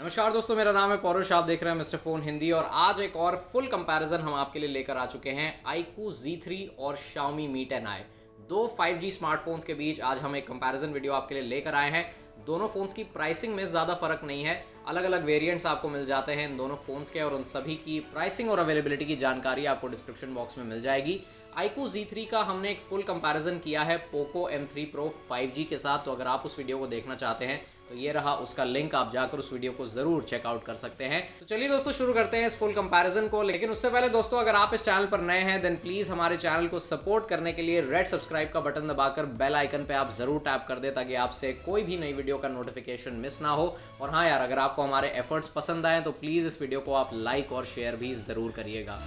नमस्कार दोस्तों, मेरा नाम है पौरुष। आप देख रहे हैं मिस्टर फ़ोन हिंदी और आज एक और फुल कंपैरिजन हम आपके लिए लेकर आ चुके हैं iQOO Z3 और Xiaomi Mi 10i। दो 5G स्मार्टफोन्स के बीच आज हम एक कंपैरिजन वीडियो आपके लिए लेकर आए हैं। दोनों फ़ोन्स की प्राइसिंग में ज़्यादा फ़र्क नहीं है, अलग अलग वेरिएंट्स आपको मिल जाते हैं इन दोनों फ़ोन्स के और उन सभी की प्राइसिंग और अवेलेबिलिटी की जानकारी आपको डिस्क्रिप्शन बॉक्स में मिल जाएगी। iQOO Z3 का हमने एक फुल कंपैरिजन किया है पोको M3 Pro 5G के साथ, तो अगर आप उस वीडियो को देखना चाहते हैं तो ये रहा उसका लिंक, आप जाकर उस वीडियो को ज़रूर चेकआउट कर सकते हैं। तो चलिए दोस्तों शुरू करते हैं इस फुल कंपैरिजन को। लेकिन उससे पहले दोस्तों, अगर आप इस चैनल पर नए हैं देन प्लीज़ हमारे चैनल को सपोर्ट करने के लिए रेड सब्सक्राइब का बटन दबाकर बेल आइकन पे आप ज़रूर टैप कर दें ताकि आपसे कोई भी नई वीडियो का नोटिफिकेशन मिस ना हो। और हाँ यार, अगर आपको हमारे एफर्ट्स पसंद आए तो प्लीज़ इस वीडियो को आप लाइक और शेयर भी ज़रूर करिएगा।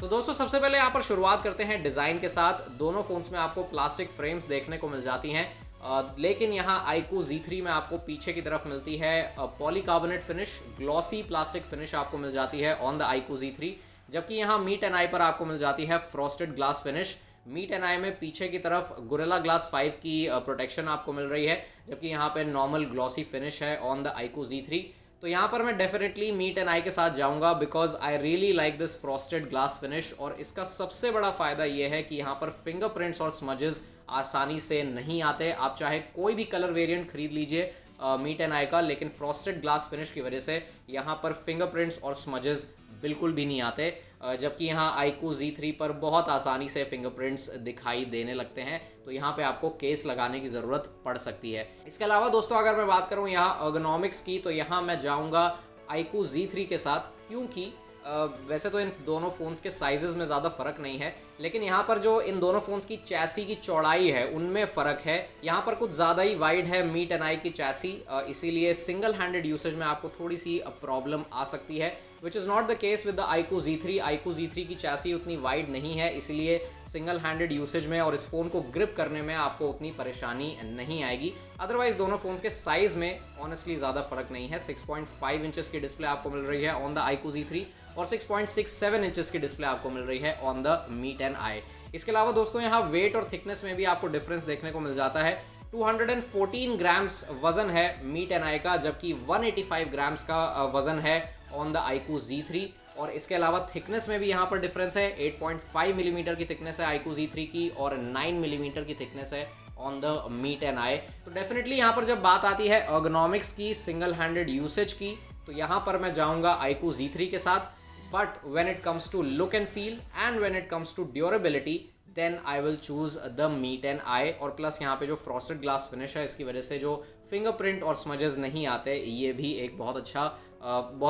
तो दोस्तों सबसे पहले यहाँ पर शुरुआत करते हैं डिज़ाइन के साथ। दोनों फ़ोन्स में आपको प्लास्टिक फ्रेम्स देखने को मिल जाती हैं, लेकिन यहाँ iQOO Z3 में आपको पीछे की तरफ मिलती है polycarbonate finish, glossy plastic finish आपको मिल जाती है ऑन द iQOO Z3। जबकि यहाँ Mi 10i पर आपको मिल जाती है frosted glass finish. Mi 10i में पीछे की तरफ गोरिल्ला ग्लास 5 की प्रोटेक्शन आपको मिल रही है, जबकि यहाँ पे नॉर्मल ग्लॉसी फिनिश है ऑन द iQOO Z3। तो यहाँ पर मैं डेफिनेटली Mi 10i के साथ जाऊँगा because I really like this frosted glass finish. और इसका सबसे बड़ा फ़ायदा ये है कि यहाँ पर फिंगरप्रिंट्स और स्मजेस आसानी से नहीं आते। आप चाहे कोई भी कलर वेरिएंट खरीद लीजिए Mi 10i का, लेकिन फ्रॉस्टेड ग्लास फिनिश की वजह से यहाँ पर फिंगरप्रिंट्स और स्मजेस बिल्कुल भी नहीं आते। जबकि यहाँ iQOO Z3 पर बहुत आसानी से फिंगरप्रिंट्स दिखाई देने लगते हैं, तो यहाँ पे आपको केस लगाने की ज़रूरत पड़ सकती है। इसके अलावा दोस्तों अगर मैं बात करूँ यहाँ अर्गोनॉमिक्स की, तो यहाँ मैं जाऊँगा iQOO Z3 के साथ, क्योंकि वैसे तो इन दोनों फ़ोन्स के साइज़ेस में ज़्यादा फ़र्क नहीं है, लेकिन यहाँ पर जो इन दोनों फ़ोन्स की चैसी की चौड़ाई है उनमें फ़र्क है। यहाँ पर कुछ ज़्यादा ही वाइड है Mi 10i की चैसी, इसीलिए सिंगल हैंडेड यूसेज में आपको थोड़ी सी प्रॉब्लम आ सकती है, विच is not the case with the iQOO Z3। iQOO Z3 की चैसी उतनी वाइड नहीं है, इसीलिए सिंगल हैंडेड यूसेज में और इस फ़ोन को ग्रिप करने में आपको उतनी परेशानी नहीं आएगी। अदरवाइज़ दोनों फ़ोन्स के साइज़ में ऑनेस्टली ज़्यादा फ़र्क नहीं है। 6.5 इंचेस की डिस्प्ले आपको मिल रही है ऑन द iQOO Z3 और 6.67 इंचेस की डिस्प्ले आपको मिल रही है ऑन द Mi 10i। इसके अलावा दोस्तों यहाँ वेट और थिकनेस में भी आपको डिफरेंस देखने को मिल जाता है। 214 ग्राम्स वज़न है Mi 10i का, जबकि 185 ग्राम्स का वज़न है ऑन द iQOO Z3। और इसके अलावा थिकनेस में भी यहाँ पर डिफरेंस है। 8.5 मिलीमीटर की थिकनेस है iQOO Z3 की और 9 मिलीमीटर की थिकनेस है ऑन द Mi 10i। तो डेफिनेटली यहाँ पर जब बात आती है अर्गोनॉमिक्स की, सिंगल हैंडेड यूसेज की, तो यहाँ पर मैं जाऊँगा iQOO Z3 के साथ। But when it comes to look and feel and when it comes to durability then I will choose the Mi 10i। और प्लस यहाँ पे जो फ्रॉस्टेड ग्लास फिनिश है इसकी वजह से जो फिंगरप्रिंट और स्मजेस नहीं आते, ये भी एक बहुत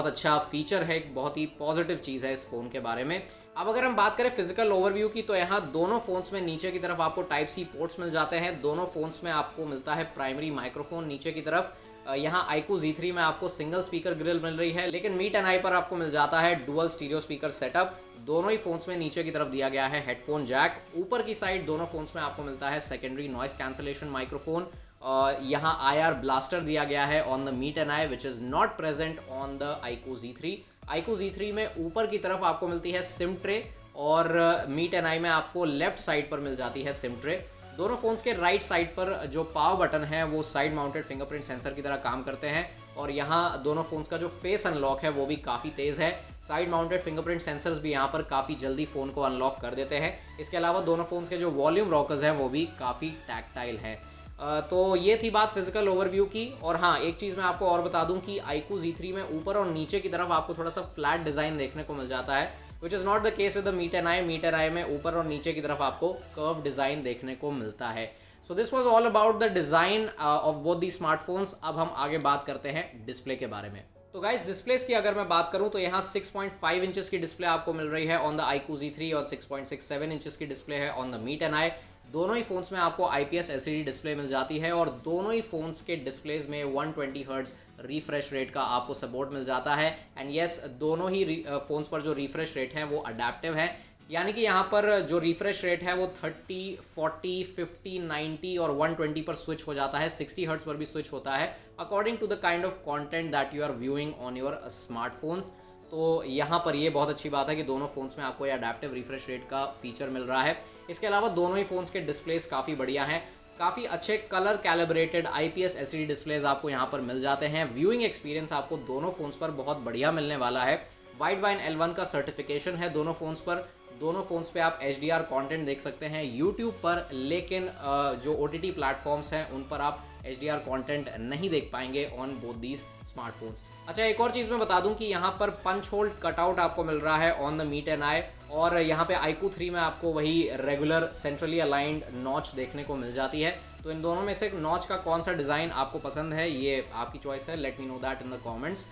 अच्छा फीचर है, एक बहुत ही पॉजिटिव चीज़ है इस फ़ोन के बारे में। अब अगर हम बात करें फिजिकल ओवरव्यू की, तो यहाँ दोनों फ़ोन्स में नीचे की तरफ आपको टाइप सी पोर्ट्स मिल जाते हैं। दोनों फ़ोन्स में आपको मिलता है प्राइमरी माइक्रोफोन नीचे की तरफ। यहाँ iQOO Z3 में आपको सिंगल स्पीकर ग्रिल मिल रही है, लेकिन Mi 10i पर आपको मिल जाता है डुअल स्टीरियो स्पीकर सेटअप। दोनों ही फ़ोन्स में नीचे की तरफ दिया गया है हेडफोन जैक। ऊपर की साइड दोनों फ़ोन्स में आपको मिलता है सेकेंडरी नॉइस कैंसलेशन माइक्रोफोन। यहाँ IR ब्लास्टर दिया गया है on the Mi 10i which is not present on the iQOO Z3। iQOO Z3 में ऊपर की तरफ आपको मिलती है सिम ट्रे और Mi 10i में आपको लेफ्ट साइड पर मिल जाती है सिम ट्रे। दोनों फ़ोन्स के राइट साइड पर जो पावर बटन है वो साइड माउंटेड फिंगरप्रिंट सेंसर की तरह काम करते हैं। और यहाँ दोनों फ़ोन्स का जो फेस अनलॉक है वो भी काफ़ी तेज़ है। साइड माउंटेड फिंगरप्रिंट सेंसर्स भी यहाँ पर काफ़ी जल्दी फ़ोन को अनलॉक कर देते हैं। इसके अलावा दोनों फ़ोन्स के जो वॉल्यूम रॉकर्स हैं वो भी काफ़ी टैक्टाइल हैं। तो ये थी बात फिजिकल ओवरव्यू की। और हाँ, एक चीज़ मैं आपको और बता दूं कि iQOO Z3 में ऊपर और नीचे की तरफ आपको थोड़ा सा फ्लैट डिज़ाइन देखने को मिल जाता है, विच is not the case with the Mi 10i। Mi 10i में ऊपर और नीचे की तरफ आपको कर्व डिज़ाइन देखने को मिलता है। So this was all about the design of both the smartphones. अब हम आगे बात करते हैं डिस्प्ले के बारे में। तो गाइस डिस्प्लेस की अगर मैं बात करूं तो यहाँ 6.5 इंचेस की डिस्प्ले आपको मिल रही है ऑन द iQOO Z3 और 6.67 इंचेस की डिस्प्ले है ऑन द Mi 10i। दोनों ही फ़ोन्स में आपको IPS LCD डिस्प्ले मिल जाती है और दोनों ही फ़ोन्स के डिस्प्लेज में 120 हर्ट्ज़ रिफ्रेश रेट का आपको सपोर्ट मिल जाता है। एंड येस, दोनों ही फ़ोन्स पर जो रिफ्रेश रेट है वो अडेप्टिव है। यानी कि यहाँ पर जो रिफ्रेश रेट है वो 30, 40, 50, 90 और 120 पर स्विच हो जाता है, 60 हर्ट्ज पर भी स्विच होता है according to the kind of content that you are viewing on your smartphones. तो यहाँ पर ये बहुत अच्छी बात है कि दोनों फ़ोन्स में आपको ये अडेप्टिव रिफ्रेश रेट का फीचर मिल रहा है। इसके अलावा दोनों ही फ़ोन्स के डिस्प्लेस काफ़ी बढ़िया हैं, काफ़ी अच्छे colour calibrated IPS LCD displays आपको यहाँ पर मिल जाते हैं। व्यूइंग एक्सपीरियंस आपको दोनों फ़ोन्स पर बहुत बढ़िया मिलने वाला है। वाइडवाइन L1 का सर्टिफिकेशन है दोनों फ़ोन्स पर। दोनों फ़ोन्स पे आप HDR कंटेंट देख सकते हैं यूट्यूब पर, लेकिन जो OTT प्लेटफॉर्म्स हैं उन पर आप HDR कंटेंट नहीं देख पाएंगे ऑन बोथ दीज स्मार्टफोन्स। अच्छा, एक और चीज़ मैं बता दूं कि यहाँ पर पंच होल कटआउट आपको मिल रहा है on the meet and i, और यहाँ पे iQOO 3 में आपको वही रेगुलर सेंट्रली अलाइंड नॉच देखने को मिल जाती है। तो इन दोनों में से नॉच का कौन सा डिज़ाइन आपको पसंद है, ये आपकी चॉइस है। Let me know that in the comments.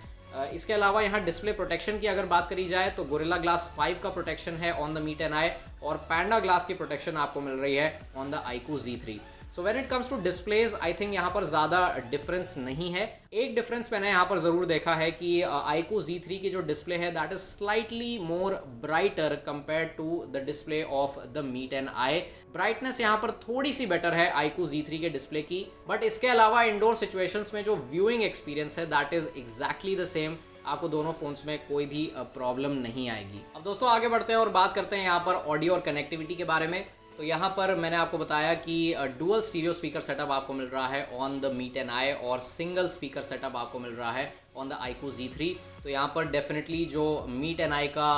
इसके अलावा यहाँ डिस्प्ले प्रोटेक्शन की अगर बात करी जाए तो गोरिल्ला ग्लास 5 का प्रोटेक्शन है on the meet and i, और पैंडा ग्लास की प्रोटेक्शन आपको मिल रही है on the iQOO Z3। So when it comes to displays I think यहाँ पर ज़्यादा डिफरेंस नहीं है। एक डिफरेंस मैंने यहाँ पर ज़रूर देखा है कि iQOO Z3 की जो डिस्प्ले है that is slightly more brighter compare to the display of the meet and i. Brightness यहाँ पर थोड़ी सी बेटर है iQOO Z3 के डिस्प्ले की, बट इसके अलावा इंडोर सिचुएशंस में जो व्यूइंग एक्सपीरियंस है that is exactly the same. आपको दोनों फोन्स में कोई भी प्रॉब्लम नहीं आएगी। अब दोस्तों आगे बढ़ते हैं और बात करते हैं यहाँ पर ऑडियो और कनेक्टिविटी के बारे में। तो यहाँ पर मैंने आपको बताया कि डुअल स्टीरियो स्पीकर सेटअप आपको मिल रहा है on the meet and i, और सिंगल स्पीकर सेटअप आपको मिल रहा है ऑन द iQOO Z3। तो यहाँ पर डेफिनेटली जो मीट एंड आई का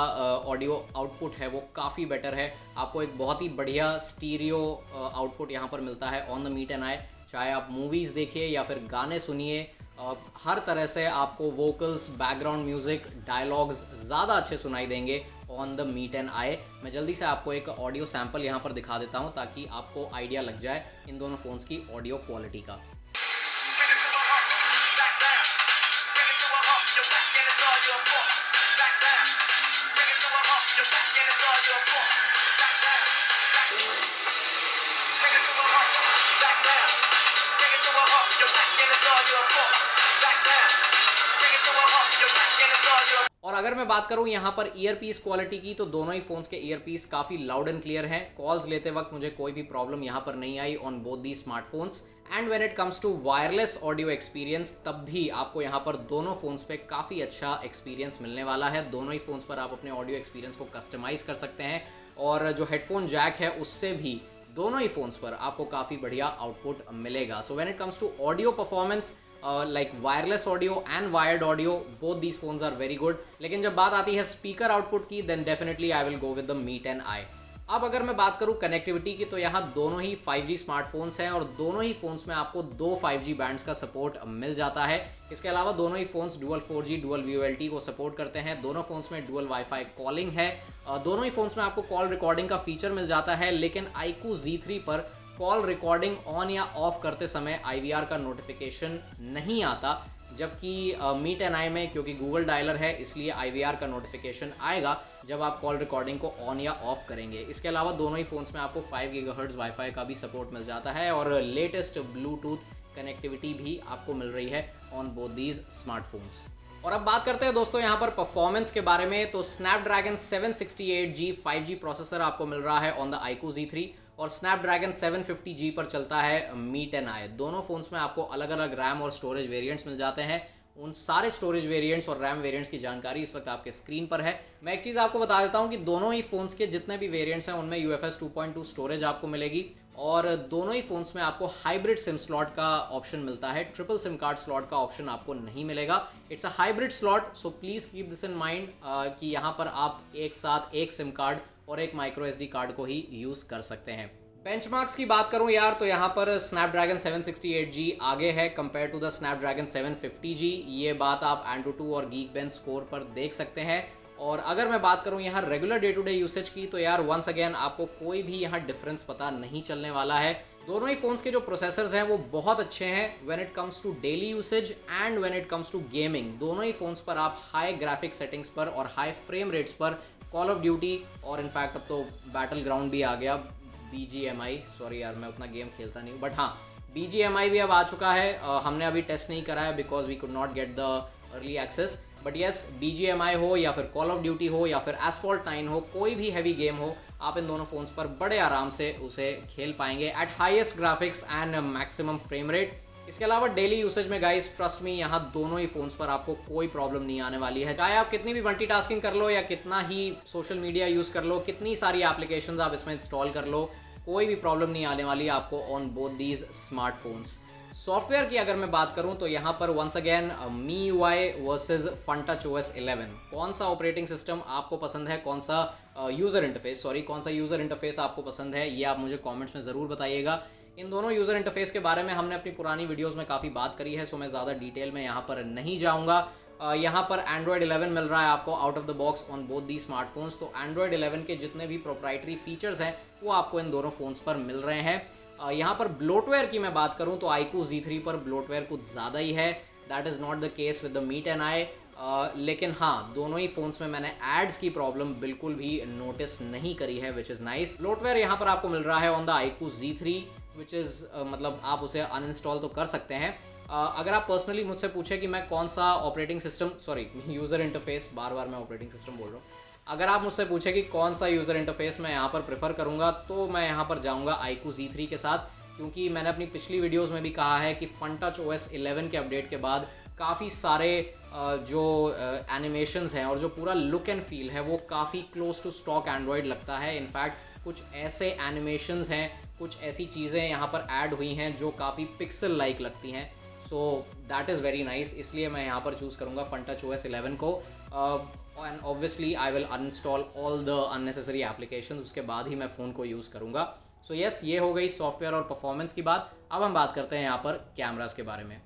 ऑडियो आउटपुट है वो काफ़ी बेटर है। आपको एक बहुत ही बढ़िया स्टीरियो आउटपुट यहाँ पर मिलता है on the meet and i. चाहे आप मूवीज़ देखिए या फिर गाने सुनिए, हर तरह से आपको वोकल्स, बैकग्राउंड म्यूज़िक, डायलॉग्स ज़्यादा अच्छे सुनाई देंगे on the meet and i. मैं जल्दी से आपको एक ऑडियो सैंपल यहाँ पर दिखा देता हूँ ताकि आपको आइडिया लग जाए इन दोनों फ़ोन्स की ऑडियो क्वालिटी का। और अगर मैं बात करूं यहाँ पर ईयरपीस क्वालिटी की, तो दोनों ही फ़ोन्स के ईयरपीस काफ़ी लाउड एंड क्लियर हैं। कॉल्स लेते वक्त मुझे कोई भी प्रॉब्लम यहाँ पर नहीं आई on both the smartphones. And when it comes to wireless audio experience, तब भी आपको यहाँ पर दोनों फ़ोन्स पे काफ़ी अच्छा एक्सपीरियंस मिलने वाला है। दोनों ही फ़ोन्स पर आप अपने ऑडियो एक्सपीरियंस को कस्टमाइज़ कर सकते हैं, और जो हेडफोन जैक है उससे भी दोनों ही फ़ोन्स पर आपको काफ़ी बढ़िया आउटपुट मिलेगा। So when it comes to audio performance, like wireless audio and wired audio, both these phones are very good. लेकिन जब बात आती है स्पीकर आउटपुट की, then definitely I will go with the meet and i. अब अगर मैं बात करूं कनेक्टिविटी की, तो यहाँ दोनों ही 5G स्मार्टफोन्स हैं, और दोनों ही फ़ोन्स में आपको 2 5G बैंड्स का सपोर्ट मिल जाता है। इसके अलावा दोनों ही phones dual 4G dual VoLTE को सपोर्ट करते हैं। दोनों फ़ोन्स में डुअल वाईफाई कॉलिंग है। दोनों ही फ़ोन्स में आपको कॉल रिकॉर्डिंग का फीचर मिल जाता है, लेकिन iQOO Z3 पर कॉल रिकॉर्डिंग ऑन या ऑफ करते समय IVR का नोटिफिकेशन नहीं आता, जबकि मीट एंड आई में क्योंकि गूगल डायलर है इसलिए IVR का नोटिफिकेशन आएगा जब आप कॉल रिकॉर्डिंग को ऑन या ऑफ करेंगे। इसके अलावा दोनों ही फ़ोन्स में आपको 5 GHz वाईफाई का भी सपोर्ट मिल जाता है, और लेटेस्ट ब्लूटूथ कनेक्टिविटी भी आपको मिल रही है ऑन बोथ दीज स्मार्टफोन्स। और अब बात करते हैं दोस्तों यहाँ पर परफॉर्मेंस के बारे में। तो स्नैपड्रैगन 768G 5G प्रोसेसर आपको मिल रहा है ऑन द iQOO Z3, और स्नैपड्रैगन 750G पर चलता है मीट एंड आई। दोनों फ़ोन्स में आपको अलग अलग रैम और स्टोरेज वेरिएंट्स मिल जाते हैं। उन सारे स्टोरेज वेरिएंट्स और रैम वेरिएंट्स की जानकारी इस वक्त आपके स्क्रीन पर है। मैं एक चीज़ आपको बता देता हूं कि दोनों ही फ़ोन्स के जितने भी वेरिएंट्स हैं उनमें UFS 2.2 स्टोरेज आपको मिलेगी, और दोनों ही फ़ोन्स में आपको हाइब्रिड सिम स्लॉट का ऑप्शन मिलता है। ट्रिपल सिम कार्ड स्लॉट का ऑप्शन आपको नहीं मिलेगा। It's a hybrid slot, so please keep this in mind कि यहाँ पर आप एक साथ एक सिम कार्ड और एक माइक्रो SD कार्ड को ही यूज़ कर सकते हैं। बेंचमार्क्स की बात करूं यार, तो यहाँ पर स्नैपड्रैगन 768G आगे है compare to the Snapdragon 750G। ये बात आप AnTuTu और Geekbench स्कोर पर देख सकते हैं। और अगर मैं बात करूं यहाँ regular day to day usage की, तो यार वंस अगेन आपको कोई भी यहाँ डिफरेंस पता नहीं चलने वाला है। दोनों ही फ़ोन्स के जो प्रोसेसर्स हैं वो बहुत अच्छे हैं when it comes to daily usage and when it comes to gaming. दोनों ही फ़ोन्स पर आप हाई ग्राफिक सेटिंग्स पर और हाई फ्रेम रेट्स पर कॉल ऑफ ड्यूटी, और इनफैक्ट अब तो बैटल ग्राउंड भी आ गया, BGMI, सॉरी यार मैं उतना गेम खेलता नहीं हूँ, बट हाँ BGMI भी अब आ चुका है। हमने अभी टेस्ट नहीं करा है because we could not get the early access, but yes, BGMI हो या फिर कॉल ऑफ ड्यूटी हो या फिर एसफॉल्ट 9 हो, कोई भी हैवी गेम हो, आप इन दोनों फ़ोन्स पर बड़े आराम से उसे खेल पाएंगे eight highest graphics and maximum frame rate. इसके अलावा डेली यूसेज में गाइस ट्रस्ट मी, यहाँ दोनों ही फ़ोन्स पर आपको कोई प्रॉब्लम नहीं आने वाली है। चाहे आप कितनी भी मल्टीटास्किंग कर लो या कितना ही सोशल मीडिया यूज़ कर लो, कितनी सारी एप्लीकेशंस आप इसमें इंस्टॉल कर लो, कोई भी प्रॉब्लम नहीं आने वाली है आपको on both these smartphones. Software की अगर मैं बात करूं तो यहाँ पर once again MIUI versus FunTouch OS 11। कौन सा ऑपरेटिंग सिस्टम आपको पसंद है, कौन सा यूज़र इंटरफेस आपको पसंद है, ये आप मुझे कमेंट्स में ज़रूर बताइएगा। इन दोनों यूज़र इंटरफेस के बारे में हमने अपनी पुरानी वीडियोस में काफ़ी बात करी है, सो मैं ज़्यादा डिटेल में यहाँ पर नहीं जाऊँगा। यहाँ पर Android 11 मिल रहा है आपको out of the box on both the smartphones. तो Android 11 के जितने भी प्रोप्राइटरी फीचर्स हैं वो आपको इन दोनों फ़ोन्स पर मिल रहे हैं। यहाँ पर ब्लोटवेयर की मैं बात करूँ तो iQOO Z3 पर ब्लोटवेयर कुछ ज़्यादा ही है। That is not the case with the Mi 10i। लेकिन हाँ, दोनों ही फ़ोन्स में मैंने एड्स की प्रॉब्लम बिल्कुल भी नोटिस नहीं करी है, विच इज़ नाइस। ब्लोटवेयर यहाँ पर आपको मिल रहा है on the iQOO Z3 which is मतलब आप उसे अनइंस्टॉल तो कर सकते हैं। अगर आप पर्सनली मुझसे पूछे कि मैं कौन सा operating system, sorry user interface, बार बार मैं ऑपरेटिंग सिस्टम बोल रहा हूँ, अगर आप मुझसे पूछे कि कौन सा यूज़र इंटरफेस मैं यहाँ पर प्रेफर करूँगा, तो मैं यहाँ पर जाऊँगा iQOO Z3 के साथ, क्योंकि मैंने अपनी पिछली वीडियोज़ में भी कहा है कि FunTouch OS 11 के अपडेट के बाद काफ़ी सारे जो एनिमेशंस हैं और जो पूरा लुक एंड फील है वो काफ़ी क्लोज टू स्टॉक एंड्रॉयड लगता है। इनफैक्ट कुछ ऐसे एनिमेशंस हैं, कुछ ऐसी चीज़ें यहाँ पर ऐड हुई हैं जो काफ़ी पिक्सल लाइक लगती हैं। So that is very nice, इसलिए मैं यहाँ पर चूज़ करूँगा FunTouch OS 11 को। And obviously I will uninstall all the unnecessary application, उसके बाद ही मैं फ़ोन को यूज़ करूँगा। सो येस, ये हो गई सॉफ्टवेयर और परफॉर्मेंस की बात। अब हम बात करते हैं यहाँ पर कैमरास के बारे में।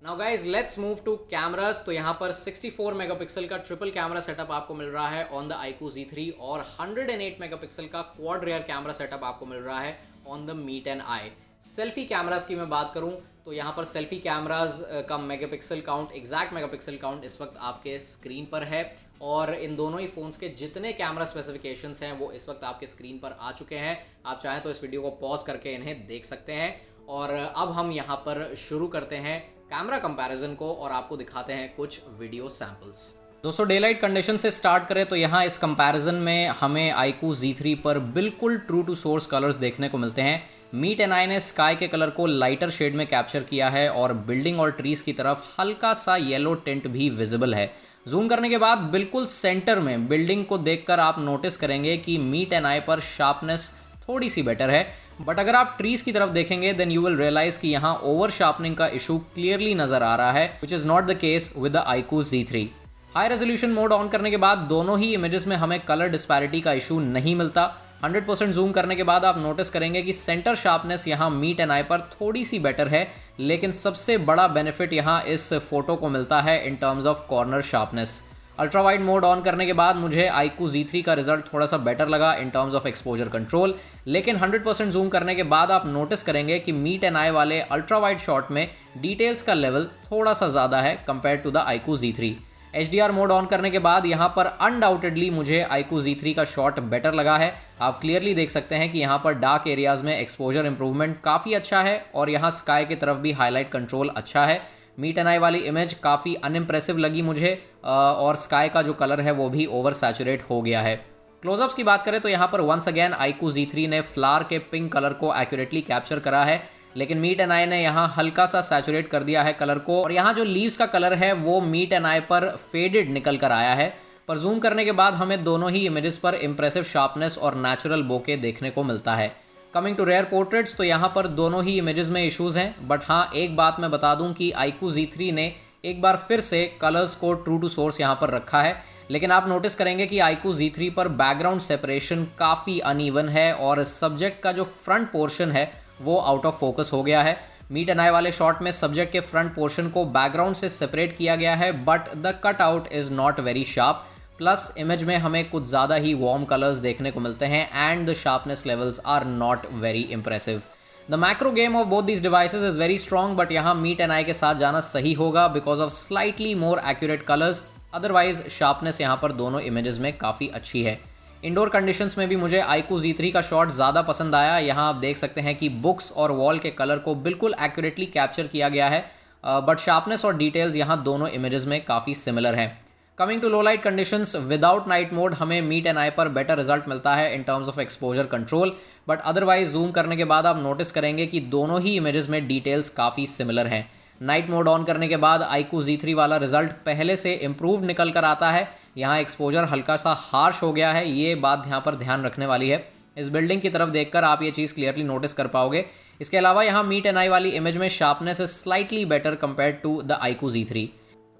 Now guys let's move to cameras. तो यहाँ पर 64 मेगापिक्सल का ट्रिपल कैमरा सेटअप आपको मिल रहा है ऑन द iQOO Z3 और 108 मेगापिक्सल का क्वाड रियर कैमरा सेटअप आपको मिल रहा है on the Mi 10i। Selfie cameras की मैं बात करूं तो यहाँ पर सेल्फी कैमरास का megapixel count, exact megapixel count इस वक्त आपके स्क्रीन पर है और इन दोनों ही फ़ोन्स के जितने कैमरा स्पेसिफिकेशंस हैं वो इस वक्त आपके स्क्रीन पर आ चुके हैं। आप चाहें तो इस वीडियो को पॉज करके इन्हें देख सकते हैं। और अब हम यहाँ पर शुरू करते हैं कैमरा कंपैरिजन को और आपको दिखाते हैं कुछ वीडियो सैम्पल्स। दोस्तों, डे लाइट कंडीशन से स्टार्ट करें तो यहाँ इस कंपैरिजन में हमें iQOO Z3 पर बिल्कुल ट्रू टू सोर्स कलर्स देखने को मिलते हैं। Mi 10i ने स्काई के कलर को लाइटर शेड में कैप्चर किया है और बिल्डिंग और ट्रीज की तरफ हल्का सा येलो टिंट भी विजिबल है। जूम करने के बाद बिल्कुल सेंटर में बिल्डिंग को देखकर आप नोटिस करेंगे कि Mi 10i पर शार्पनेस थोड़ी सी बेटर है, बट अगर आप ट्रीज की तरफ देखेंगे देन यू विल रियलाइज कि यहाँ ओवर शार्पनिंग का इशू क्लियरली नजर आ रहा है, विच is not the case with the iQOO Z3। High resolution mode on करने के बाद दोनों ही इमेजेस में हमें कलर डिस्पैरिटी का इशू नहीं मिलता। 100% जूम करने के बाद आप नोटिस करेंगे कि सेंटर शार्पनेस यहाँ Mi 10i पर थोड़ी सी बेटर है, लेकिन सबसे बड़ा बेनिफिट यहाँ इस फोटो को मिलता है in terms of corner sharpness. Ultra wide mode on करने के बाद मुझे iQOO Z3 का रिजल्ट थोड़ा सा बेटर लगा इन टर्म्स ऑफ एक्सपोजर कंट्रोल, लेकिन 100% जूम करने के बाद आप नोटिस करेंगे कि Mi 10i वाले अल्ट्रा वाइड शॉट में डिटेल्स का लेवल थोड़ा सा ज़्यादा है compare to the iQOO Z3। HDR mode on करने के बाद यहाँ पर अनडाउटेडली मुझे iQOO Z3 का शॉट बेटर लगा है। आप क्लियरली देख सकते हैं कि यहाँ पर डार्क एरियाज़ में एक्सपोजर इंप्रूवमेंट काफ़ी अच्छा है और यहाँ स्काई की तरफ भी हाईलाइट कंट्रोल अच्छा है। Mi 10i वाली इमेज काफ़ी अनइम्प्रेसिव लगी मुझे और स्काई का जो कलर है वो भी ओवर सैचुरेट हो गया है। क्लोजअप्स की बात करें तो यहाँ पर वंस अगेन iQOO Z3 ने फ्लावर के पिंक कलर को एक्यूरेटली कैप्चर करा है, लेकिन Mi 10i ने यहाँ हल्का सा सैचुरेट कर दिया है कलर को और यहाँ जो लीव्स का कलर है वो Mi 10i पर फेडेड निकल कर आया है। पर जूम करने के बाद हमें दोनों ही इमेजेस पर इंप्रेसिव शार्पनेस और नेचुरल बोके देखने को मिलता है। कमिंग टू रेयर पोर्ट्रेट्स तो यहाँ पर दोनों ही इमेजेस में इश्यूज़ हैं, बट हाँ एक बात मैं बता दूं कि iQOO Z3 ने एक बार फिर से कलर्स को ट्रू टू सोर्स यहाँ पर रखा है, लेकिन आप नोटिस करेंगे कि iQOO Z3 पर बैकग्राउंड सेपरेशन काफ़ी अनइवन है और सब्जेक्ट का जो फ्रंट पोर्शन है वो आउट ऑफ फोकस हो गया है। Mi 10i वाले शॉट में सब्जेक्ट के फ्रंट पोर्शन को बैकग्राउंड से सेपरेट किया गया है, but the cut out is not very sharp. Plus image में हमें कुछ ज़्यादा ही वार्म कलर्स देखने को मिलते हैं and the sharpness levels are not very impressive. The macro game of both these devices is very strong, but यहाँ Mi 10i के साथ जाना सही होगा because of slightly more accurate colours. Otherwise sharpness यहाँ पर दोनों इमेजेस में काफ़ी अच्छी है। इंडोर कंडीशंस में भी मुझे iQOO Z3 का शॉट ज़्यादा पसंद आया। यहाँ आप देख सकते हैं कि बुक्स और वॉल के कलर को बिल्कुल एक्यूरेटली कैप्चर किया गया है, बट शार्पनेस और डिटेल्स यहाँ दोनों इमेजेस में काफ़ी सिमिलर हैं। Coming to low light conditions, without night mode हमें मीट एंड आई पर बेटर रिजल्ट मिलता है in terms of exposure control, but otherwise zoom करने के बाद आप नोटिस करेंगे कि दोनों ही इमेजेस में डिटेल्स काफ़ी सिमिलर हैं। नाइट मोड ऑन करने के बाद iQOO Z3 वाला रिजल्ट पहले से इम्प्रूव निकल कर आता है। यहाँ एक्सपोजर हल्का सा हार्श हो गया है, ये बात यहाँ पर ध्यान रखने वाली है। इस बिल्डिंग की तरफ देखकर आप ये चीज़ क्लियरली नोटिस कर पाओगे। इसके अलावा यहाँ मीट एंड आई वाली इमेज में sharpness is slightly better compare to the iQOO Z3।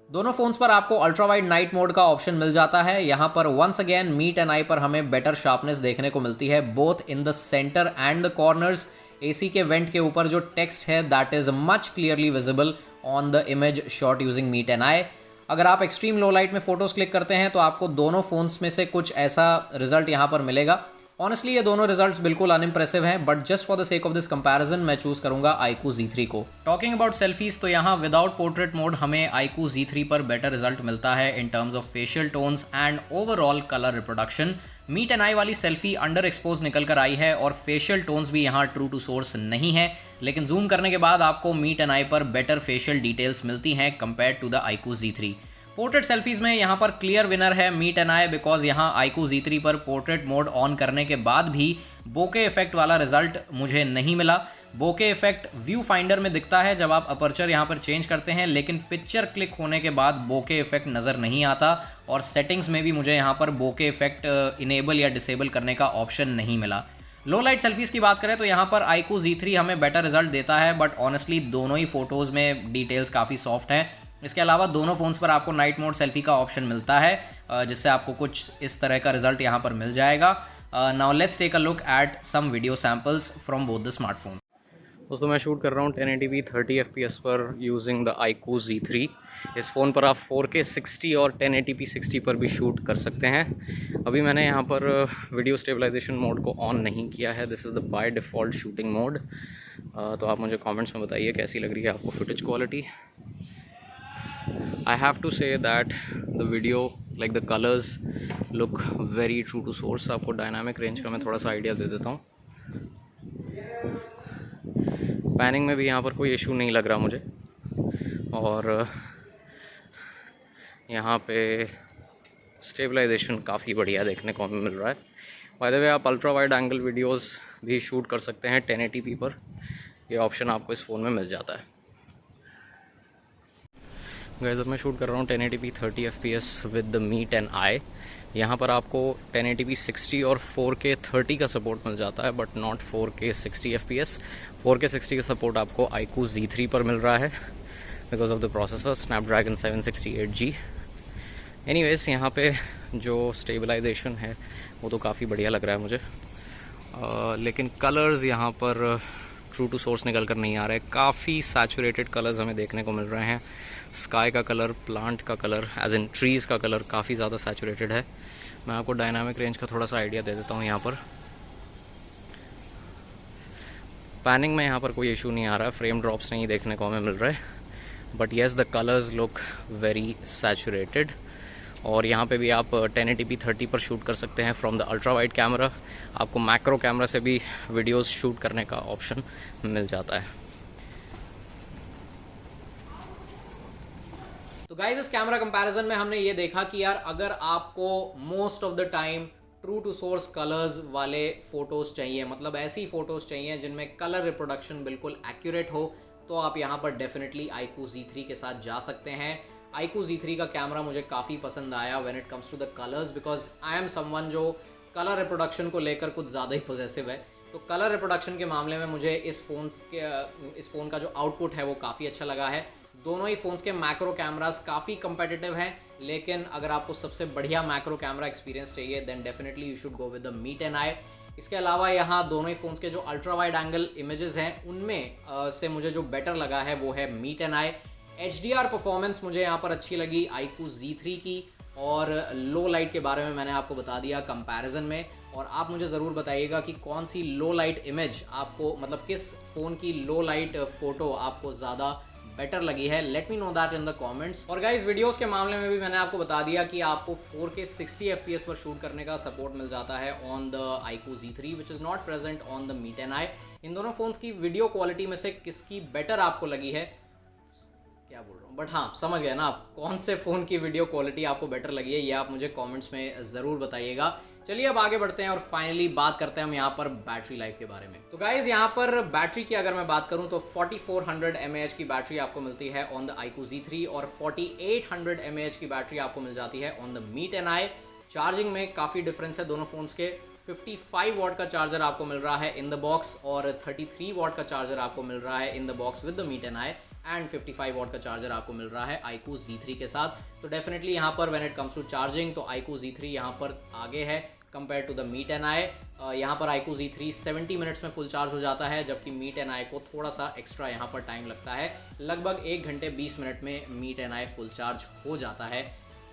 दोनों फोन्स पर आपको अल्ट्रा वाइड नाइट मोड का ऑप्शन मिल जाता है। यहाँ पर once again Mi and i पर हमें बेटर शार्पनेस देखने को मिलती है, both in the centre and the corners. AC के वेंट के ऊपर जो टेक्स्ट है that is much clearly visible on the image shot using Mi and i. अगर आप एक्सट्रीम लो लाइट में फोटोज क्लिक करते हैं तो आपको दोनों फोन्स में से कुछ ऐसा रिजल्ट यहाँ पर मिलेगा। ऑनेस्टली ये दोनों रिजल्ट्स बिल्कुल अनइम्प्रेसिव हैं, but just for the sake of this comparison मैं चूज करूंगा iQOO Z3 को। टॉकिंग अबाउट सेल्फीज, तो यहाँ विदाउट पोर्ट्रेट मोड हमें iQOO Z3 पर बेटर रिजल्ट मिलता है in terms of facial tones and overall colour reproduction. Mi and i वाली सेल्फी अंडर एक्सपोज निकल कर आई है और फेशियल टोन्स भी यहाँ ट्रू टू सोर्स नहीं है, लेकिन जूम करने के बाद आपको मीट एंड आई पर बेटर फेशियल डिटेल्स मिलती हैं compare to the iQOO Z3। Portrait selfies में यहाँ पर क्लियर विनर है मीट एंड आई, बिकॉज यहाँ iQOO Z3 पर पोर्ट्रेट मोड ऑन करने के बाद भी बोके इफेक्ट वाला रिजल्ट मुझे नहीं मिला। बोके इफेक्ट व्यू फाइंडर में दिखता है जब आप अपर्चर यहाँ पर चेंज करते हैं, लेकिन पिक्चर क्लिक होने के बाद बोके इफेक्ट नज़र नहीं आता और सेटिंग्स में भी मुझे यहाँ पर बोके इफेक्ट इनेबल या डिसेबल करने का ऑप्शन नहीं मिला। लो लाइट सेल्फीज़ की बात करें तो यहाँ पर iQOO Z3 हमें बेटर रिजल्ट देता है, बट ऑनेस्टली दोनों ही फोटोज़ में डिटेल्स काफ़ी सॉफ्ट हैं। इसके अलावा दोनों फ़ोन्स पर आपको नाइट मोड सेल्फी का ऑप्शन मिलता है, जिससे आपको कुछ इस तरह का रिजल्ट यहाँ पर मिल जाएगा। Now let's take a look at some video samples from both the smartphone. दोस्तों मैं शूट कर रहा हूँ 1080p 30 fps पर यूजिंग द iQOO Z3। इस फ़ोन पर आप 4K 60 और 1080p 60 पर भी शूट कर सकते हैं। अभी मैंने यहाँ पर वीडियो स्टेबलाइजेशन मोड को ऑन नहीं किया है, this is the by default shooting mode. तो आप मुझे कमेंट्स में बताइए कैसी लग रही है आपको footage quality. I have to say that the video, like the colors, look very true to source। आपको डायनामिक रेंज का मैं थोड़ा सा आइडिया दे देता हूँ। पैनिंग में भी यहाँ पर कोई इशू नहीं लग रहा मुझे, और यहाँ पे स्टेबलाइजेशन काफ़ी बढ़िया देखने को मिल रहा है। बाय द वे आप अल्ट्रा वाइड एंगल वीडियोस भी शूट कर सकते हैं 1080p पर, ये ऑप्शन आपको इस फ़ोन में मिल जाता है। गाइस अब मैं शूट कर रहा हूँ 1080p 30 fps with the meet and i. यहाँ पर आपको 1080p 60 और 4K 30 का सपोर्ट मिल जाता है, but not 4K 60 fps। 4K 60 का सपोर्ट आपको iQOO Z3 पर मिल रहा है because of the processor Snapdragon 768G। Anyways यहाँ पे जो स्टेबलाइजेशन है वो तो काफ़ी बढ़िया लग रहा है मुझे, लेकिन कलर्स यहाँ पर ट्रू टू सोर्स निकल कर नहीं आ रहे। काफ़ी सैचुरेटेड कलर्स हमें देखने को मिल रहे हैं। स्काई का कलर, प्लांट का कलर, एज इन ट्रीज़ का कलर काफ़ी ज़्यादा सैचुरेटेड है। मैं आपको डायनामिक रेंज का थोड़ा सा आइडिया दे देता हूँ। यहाँ पर पैनिंग में यहाँ पर कोई इशू नहीं आ रहा है, फ्रेम ड्रॉप्स नहीं देखने को हमें मिल रहे, but yes the colours look very saturated. और यहाँ पे भी आप 1080p 30 पर शूट कर सकते हैं from the ultra wide camera. आपको मैक्रो कैमरा से भी वीडियोस शूट करने का ऑप्शन मिल जाता है। तो गाइस इस कैमरा कंपैरिजन में हमने ये देखा कि यार अगर आपको most of the time true to source colours वाले फ़ोटोज़ चाहिए, मतलब ऐसी फ़ोटोज़ चाहिए जिनमें कलर रिप्रोडक्शन बिल्कुल एक्यूरेट हो, तो आप यहाँ पर डेफिनेटली iQOO Z3 के साथ जा सकते हैं। iQOO Z3 का कैमरा मुझे काफ़ी पसंद आया when it comes to the colours, because I am someone जो कलर रिप्रोडक्शन को लेकर कुछ ज़्यादा ही पॉजिटिव है। तो कलर रिप्रोडक्शन के मामले में मुझे इस फ़ोन का जो आउटपुट है वो काफ़ी अच्छा लगा है। दोनों ही फ़ोन्स के मैक्रो कैमरास काफ़ी कंपेटिटिव हैं, लेकिन अगर आपको सबसे बढ़िया मैक्रो कैमरा एक्सपीरियंस चाहिए then definitely you should go with the meet and i. इसके अलावा यहाँ दोनों ही फ़ोन्स के जो अल्ट्रा वाइड एंगल इमेजेस हैं उनमें से मुझे जो बेटर लगा है वो है Mi and i. HDR performance मुझे यहाँ पर अच्छी लगी iQOO Z3 की, और लो लाइट के बारे में मैंने आपको बता दिया कंपैरिजन में। और आप मुझे ज़रूर बताइएगा कि कौन सी लो लाइट इमेज आपको, मतलब किस फ़ोन की लो लाइट फ़ोटो आपको ज़्यादा बेटर लगी है। Let me know that in the comments. और गाइस वीडियोस के मामले में भी मैंने आपको बता दिया कि आपको 4K 60 fps पर शूट करने का सपोर्ट मिल जाता है on the iQOO Z3 which is not present on the meet and I. इन दोनों फ़ोन्स की वीडियो क्वालिटी में से किसकी बेटर आपको लगी है, क्या बोल रहा हूँ, बट हाँ, समझ गए ना आप कौन से फ़ोन की वीडियो क्वालिटी आपको बेटर लगी है, ये आप मुझे कमेंट्स में ज़रूर बताइएगा। चलिए अब आगे बढ़ते हैं और फाइनली बात करते हैं हम यहाँ पर बैटरी लाइफ के बारे में। तो गाइज़ यहाँ पर बैटरी की अगर मैं बात करूँ तो 4400 mAh की बैटरी आपको मिलती है ऑन द iQOO Z3 और 4800 mAh की बैटरी आपको मिल जाती है on the Mi 10i। Charging में काफ़ी डिफरेंस है दोनों फ़ोन्स के। 55 वॉट का चार्जर आपको मिल रहा है इन द बॉक्स और 33 वॉट का चार्जर आपको मिल रहा है in the box with the Mi 10i and 55 what का चार्जर आपको मिल रहा है iQOO Z3 के साथ। तो डेफिनेटली यहाँ पर when it comes to charging तो iQOO Z3 यहाँ पर आगे है compare to the Mi 10i। यहाँ पर iQOO Z3 70 मिनट्स में फुल चार्ज हो जाता है, जबकि Mi 10i को थोड़ा सा एक्स्ट्रा यहाँ पर टाइम लगता है। लगभग 1 घंटे 20 मिनट में Mi 10i फुल चार्ज हो जाता है।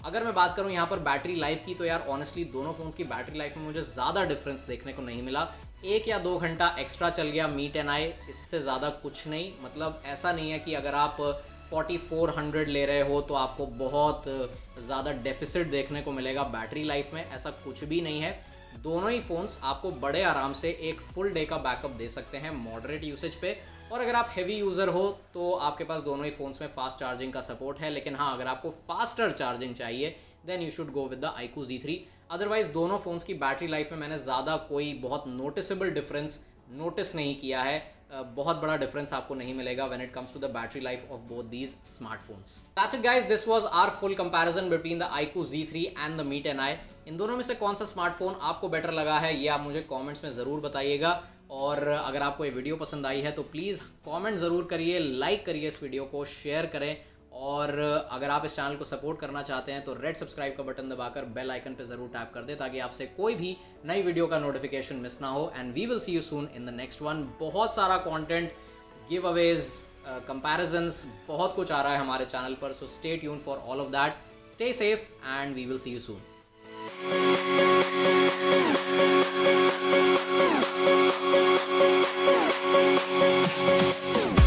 अगर मैं बात करूं यहाँ पर बैटरी लाइफ की तो यार ऑनेस्टली दोनों फ़ोन्स की बैटरी लाइफ में मुझे ज़्यादा डिफरेंस देखने को नहीं मिला। 1 या 2 घंटा एक्स्ट्रा चल गया Mi 10i, इससे ज़्यादा कुछ नहीं। मतलब ऐसा नहीं है कि अगर आप 4400 ले रहे हो तो आपको बहुत ज़्यादा डेफिसिट देखने को मिलेगा बैटरी लाइफ में, ऐसा कुछ भी नहीं है। दोनों ही फ़ोन्स आपको बड़े आराम से एक फुल डे का बैकअप दे सकते हैं मॉडरेट यूसेज पे। और अगर आप हेवी यूज़र हो तो आपके पास दोनों ही फ़ोन्स में फास्ट चार्जिंग का सपोर्ट है। लेकिन हाँ, अगर आपको फास्टर चार्जिंग चाहिए then you should go with the iQOO Z3। Otherwise दोनों फ़ोन्स की बैटरी लाइफ में मैंने ज़्यादा कोई बहुत नोटिसेबल डिफरेंस नोटिस नहीं किया है। बहुत बड़ा डिफरेंस आपको नहीं मिलेगा when it comes to the battery life of both these smartphones. That's it guys, this was our full comparison between the iQOO Z3 and the Mi 10i। इन दोनों में से कौन सा स्मार्टफोन आपको बेटर लगा है ये आप मुझे कमेंट्स में ज़रूर बताइएगा। और अगर आपको ये वीडियो पसंद आई है तो प्लीज़ कमेंट ज़रूर करिए, लाइक करिए इस वीडियो को, शेयर करें। और अगर आप इस चैनल को सपोर्ट करना चाहते हैं तो रेड सब्सक्राइब का बटन दबाकर बेल आइकन पे ज़रूर टैप कर दें ताकि आपसे कोई भी नई वीडियो का नोटिफिकेशन मिस ना हो। And we will see you soon in the next one. बहुत सारा कंटेंट, गिव अवेज, कंपैरिजन्स, बहुत कुछ आ रहा है हमारे चैनल पर, so stay tune for all of that. Stay safe and we will see you soon. We'll be right back.